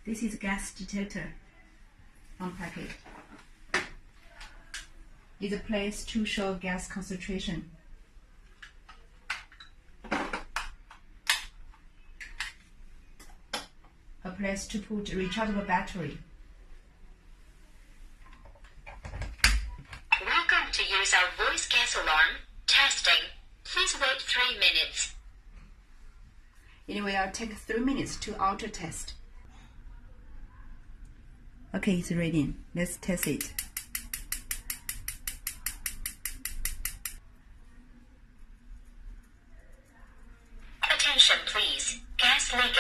This is gas detector on package. It's a place to show gas concentration. A place to put rechargeable battery. Welcome to use our voice gas alarm. Testing. Please wait 3 minutes. It will take 3 minutes to auto test. Okay, it's reading. Let's test it. Attention please. Gas leaking.